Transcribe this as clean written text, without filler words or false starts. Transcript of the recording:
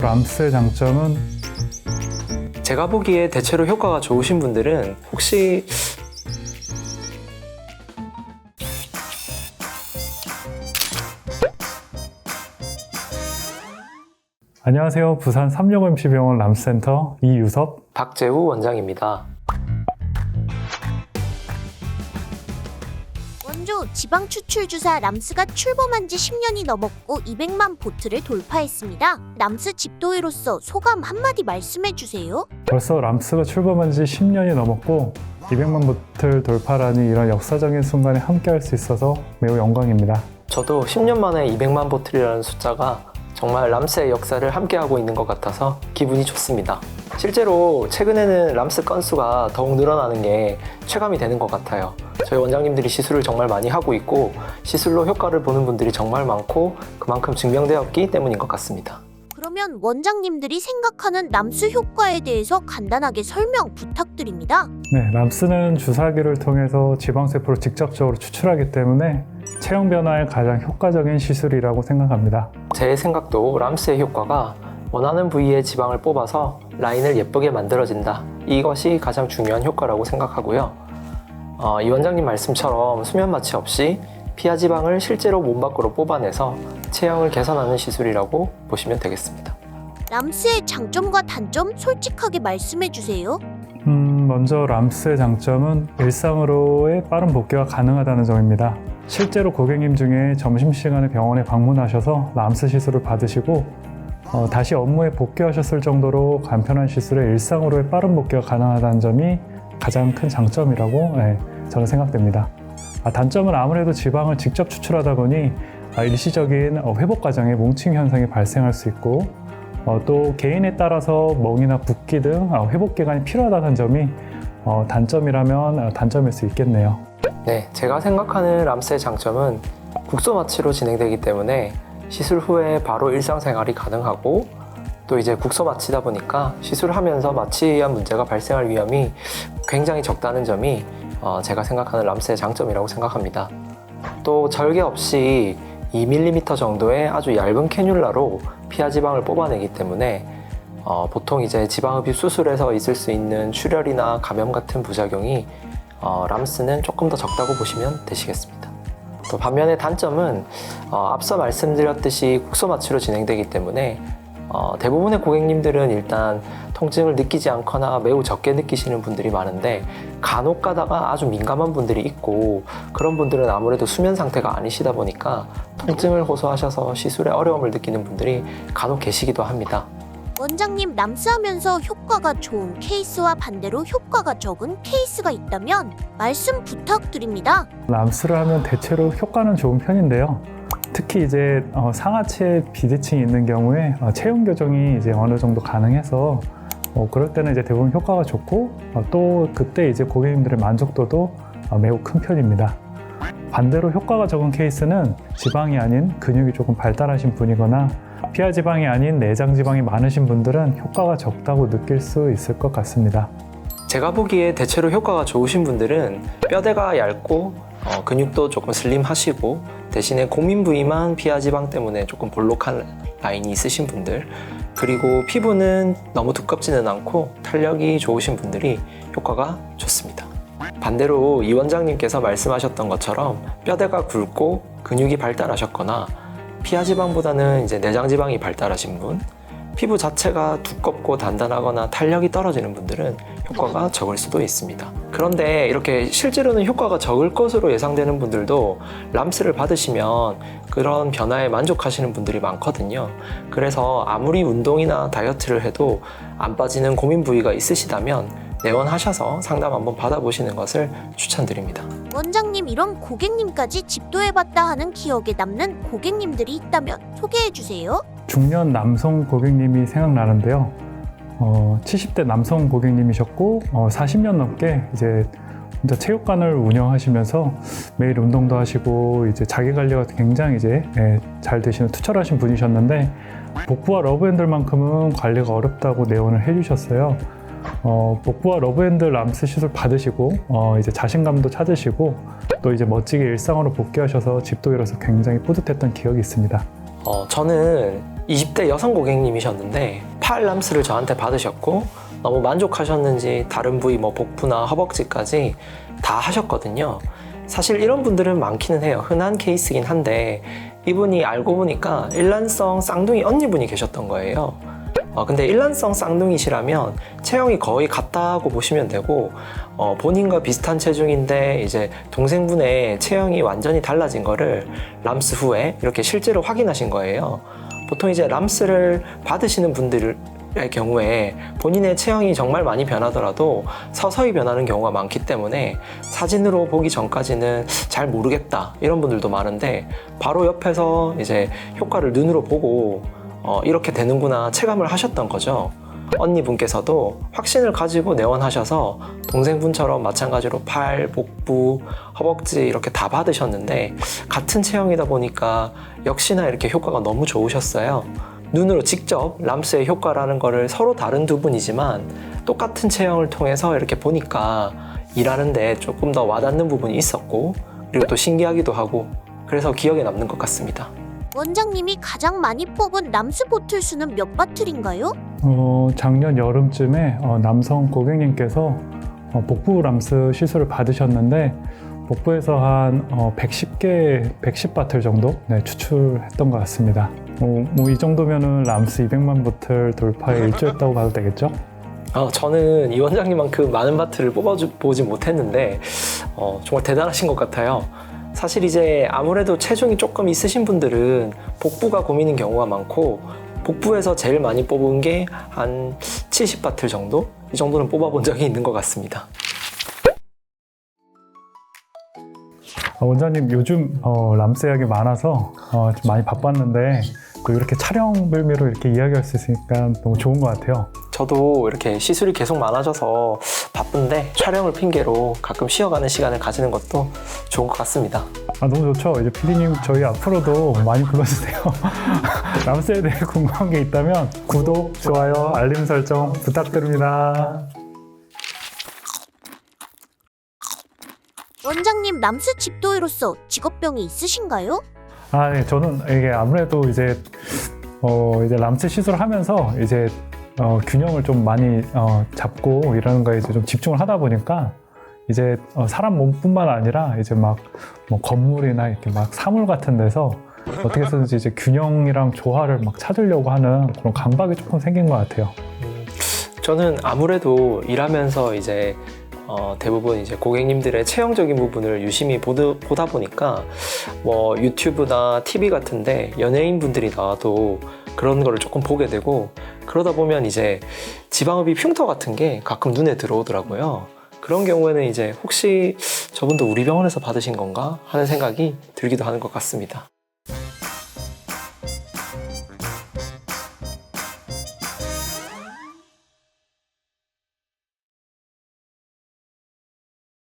람스의 장점은 제가 보기에 대체로 효과가 좋으신 분들은 혹시 안녕하세요. 부산 삼육MC병원 람스센터 이유섭 박재우 원장입니다. 원조 지방 추출 주사 람스가 출범한 지 10년이 넘었고 200만 보트를 돌파했습니다. 람스 집도의로서 소감 한마디 말씀해 주세요. 벌써 람스가 출범한 지 10년이 넘었고 200만 보트를 돌파라니 이런 역사적인 순간에 함께할 수 있어서 매우 영광입니다. 저도 10년 만에 200만 보틀이라는 숫자가 정말 람스의 역사를 함께하고 있는 것 같아서 기분이 좋습니다. 실제로 최근에는 람스 건수가 더욱 늘어나는 게 체감이 되는 것 같아요. 저희 원장님들이 시술을 정말 많이 하고 있고 시술로 효과를 보는 분들이 정말 많고 그만큼 증명되었기 때문인 것 같습니다. 그러면 원장님들이 생각하는 람스 효과에 대해서 간단하게 설명 부탁드립니다. 네, 람스는 주사기를 통해서 지방세포를 직접적으로 추출하기 때문에 체형 변화에 가장 효과적인 시술이라고 생각합니다. 제 생각도 람스의 효과가 원하는 부위의 지방을 뽑아서 라인을 예쁘게 만들어진다. 이것이 가장 중요한 효과라고 생각하고요. 이 원장님 말씀처럼 수면 마취 없이 피하 지방을 실제로 몸 밖으로 뽑아내서 체형을 개선하는 시술이라고 보시면 되겠습니다. 람스의 장점과 단점 솔직하게 말씀해 주세요. 먼저 람스의 장점은 일상으로의 빠른 복귀가 가능하다는 점입니다. 실제로 고객님 중에 점심시간에 병원에 방문하셔서 람스 시술을 받으시고 다시 업무에 복귀하셨을 정도로 간편한 시술에 일상으로의 빠른 복귀가 가능하다는 점이 가장 큰 장점이라고 저는 생각됩니다. 단점은 아무래도 지방을 직접 추출하다 보니 일시적인 회복 과정에 뭉침 현상이 발생할 수 있고 또 개인에 따라서 멍이나 붓기 등 회복 기간이 필요하다는 점이 단점이라면 단점일 수 있겠네요. 네, 제가 생각하는 람스의 장점은 국소 마취로 진행되기 때문에 시술 후에 바로 일상생활이 가능하고 또 이제 국소 마취다 보니까 시술하면서 마취에 의한 문제가 발생할 위험이 굉장히 적다는 점이 제가 생각하는 람스의 장점이라고 생각합니다. 또 절개 없이 2mm 정도의 아주 얇은 캐뉼라로 피하 지방을 뽑아내기 때문에 보통 이제 지방흡입 수술에서 있을 수 있는 출혈이나 감염 같은 부작용이 람스는 조금 더 적다고 보시면 되시겠습니다. 또 반면에 단점은 앞서 말씀드렸듯이 국소 마취로 진행되기 때문에 대부분의 고객님들은 일단 통증을 느끼지 않거나 매우 적게 느끼시는 분들이 많은데 간혹 가다가 아주 민감한 분들이 있고 그런 분들은 아무래도 수면 상태가 아니시다 보니까 통증을 호소하셔서 시술에 어려움을 느끼는 분들이 간혹 계시기도 합니다. 원장님 람스하면서 효과가 좋은 케이스와 반대로 효과가 적은 케이스가 있다면 말씀 부탁드립니다. 람스를 하면 대체로 효과는 좋은 편인데요. 특히 이제 상하체 비대칭이 있는 경우에 체형 교정이 이제 어느 정도 가능해서 그럴 때는 이제 대부분 효과가 좋고 또 그때 이제 고객님들의 만족도도 매우 큰 편입니다. 반대로 효과가 적은 케이스는 지방이 아닌 근육이 조금 발달하신 분이거나 피하 지방이 아닌 내장 지방이 많으신 분들은 효과가 적다고 느낄 수 있을 것 같습니다. 제가 보기에 대체로 효과가 좋으신 분들은 뼈대가 얇고 근육도 조금 슬림하시고 대신에 고민 부위만 피하 지방 때문에 조금 볼록한 라인이 있으신 분들 그리고 피부는 너무 두껍지는 않고 탄력이 좋으신 분들이 효과가 좋습니다. 반대로 이 원장님께서 말씀하셨던 것처럼 뼈대가 굵고 근육이 발달하셨거나 피하 지방보다는 이제 내장 지방이 발달하신 분, 피부 자체가 두껍고 단단하거나 탄력이 떨어지는 분들은 효과가 적을 수도 있습니다. 그런데 이렇게 실제로는 효과가 적을 것으로 예상되는 분들도 람스를 받으시면 그런 변화에 만족하시는 분들이 많거든요. 그래서 아무리 운동이나 다이어트를 해도 안 빠지는 고민 부위가 있으시다면 내원하셔서 상담 한번 받아보시는 것을 추천드립니다. 원장님 이런 고객님까지 집도해봤다 하는 기억에 남는 고객님들이 있다면 소개해주세요. 중년 남성 고객님이 생각나는데요. 70대 남성 고객님이셨고 40년 넘게 이제 혼자 체육관을 운영하시면서 매일 운동도 하시고 이제 자기 관리가 굉장히 이제 잘 되시는 투철하신 분이셨는데 복부와 러브핸들만큼은 관리가 어렵다고 내원을 해주셨어요. 복부와 러브핸드 람스 시술 받으시고 이제 자신감도 찾으시고 또 이제 멋지게 일상으로 복귀하셔서 집도일어서 굉장히 뿌듯했던 기억이 있습니다. 저는 20대 여성 고객님이셨는데 팔 람스를 저한테 받으셨고 너무 만족하셨는지 다른 부위 뭐 복부나 허벅지까지 다 하셨거든요. 사실 이런 분들은 많기는 해요. 흔한 케이스긴 한데 이분이 알고 보니까 일란성 쌍둥이 언니분이 계셨던 거예요. 근데 일란성 쌍둥이시라면 체형이 거의 같다고 보시면 되고 본인과 비슷한 체중인데 이제 동생분의 체형이 완전히 달라진 거를 람스 후에 이렇게 실제로 확인하신 거예요. 보통 이제 람스를 받으시는 분들의 경우에 본인의 체형이 정말 많이 변하더라도 서서히 변하는 경우가 많기 때문에 사진으로 보기 전까지는 잘 모르겠다 이런 분들도 많은데 바로 옆에서 이제 효과를 눈으로 보고 이렇게 되는구나 체감을 하셨던 거죠. 언니분께서도 확신을 가지고 내원하셔서 동생분처럼 마찬가지로 팔, 복부, 허벅지 이렇게 다 받으셨는데 같은 체형이다 보니까 역시나 이렇게 효과가 너무 좋으셨어요. 눈으로 직접 람스의 효과라는 거를 서로 다른 두 분이지만 똑같은 체형을 통해서 이렇게 보니까 일하는데 조금 더 와닿는 부분이 있었고 그리고 또 신기하기도 하고 그래서 기억에 남는 것 같습니다. 원장님이 가장 많이 뽑은 람스 보틀 수는 몇 바틀인가요? 작년 여름쯤에 남성 고객님께서 복부 람스 시술을 받으셨는데 복부에서 한 110바틀 정도 추출했던 것 같습니다. 이 정도면은 람스 200만 보틀 돌파에 일조했다고 봐도 되겠죠? 저는 이 원장님만큼 많은 바트를 뽑아보지 못했는데 정말 대단하신 것 같아요. 사실 이제 아무래도 체중이 조금 있으신 분들은 복부가 고민인 경우가 많고 복부에서 제일 많이 뽑은 게 한 70바틀 정도? 이 정도는 뽑아본 적이 있는 것 같습니다. 원장님 요즘 람스 예약이 많아서 좀 많이 바빴는데 또 이렇게 촬영 빌미로 이렇게 이야기할 수 있으니까 너무 좋은 것 같아요. 저도 이렇게 시술이 계속 많아져서 바쁜데 촬영을 핑계로 가끔 쉬어가는 시간을 가지는 것도 좋은 것 같습니다. 너무 좋죠. 이제 PD님 저희 앞으로도 많이 불러주세요. 람스에 대해 궁금한 게 있다면 구독, 좋아요, 알림 설정 부탁드립니다. 원장님 람스 집도의로서 직업병이 있으신가요? 네, 저는 이게 아무래도 이제 람스 시술을 하면서 이제 균형을 좀 많이 잡고 이러는 거에 이제 좀 집중을 하다 보니까 이제 사람 몸뿐만 아니라 이제 막 뭐 건물이나 이렇게 막 사물 같은 데서 어떻게 해서든지 이제 균형이랑 조화를 막 찾으려고 하는 그런 강박이 조금 생긴 것 같아요. 저는 아무래도 일하면서 이제 대부분 이제 고객님들의 체형적인 부분을 유심히 보다 보니까 뭐 유튜브나 TV 같은데 연예인 분들이 나와도 그런 거를 조금 보게 되고 그러다 보면 이제 지방흡입 흉터 같은 게 가끔 눈에 들어오더라고요. 그런 경우에는 이제 혹시 저분도 우리 병원에서 받으신 건가 하는 생각이 들기도 하는 것 같습니다.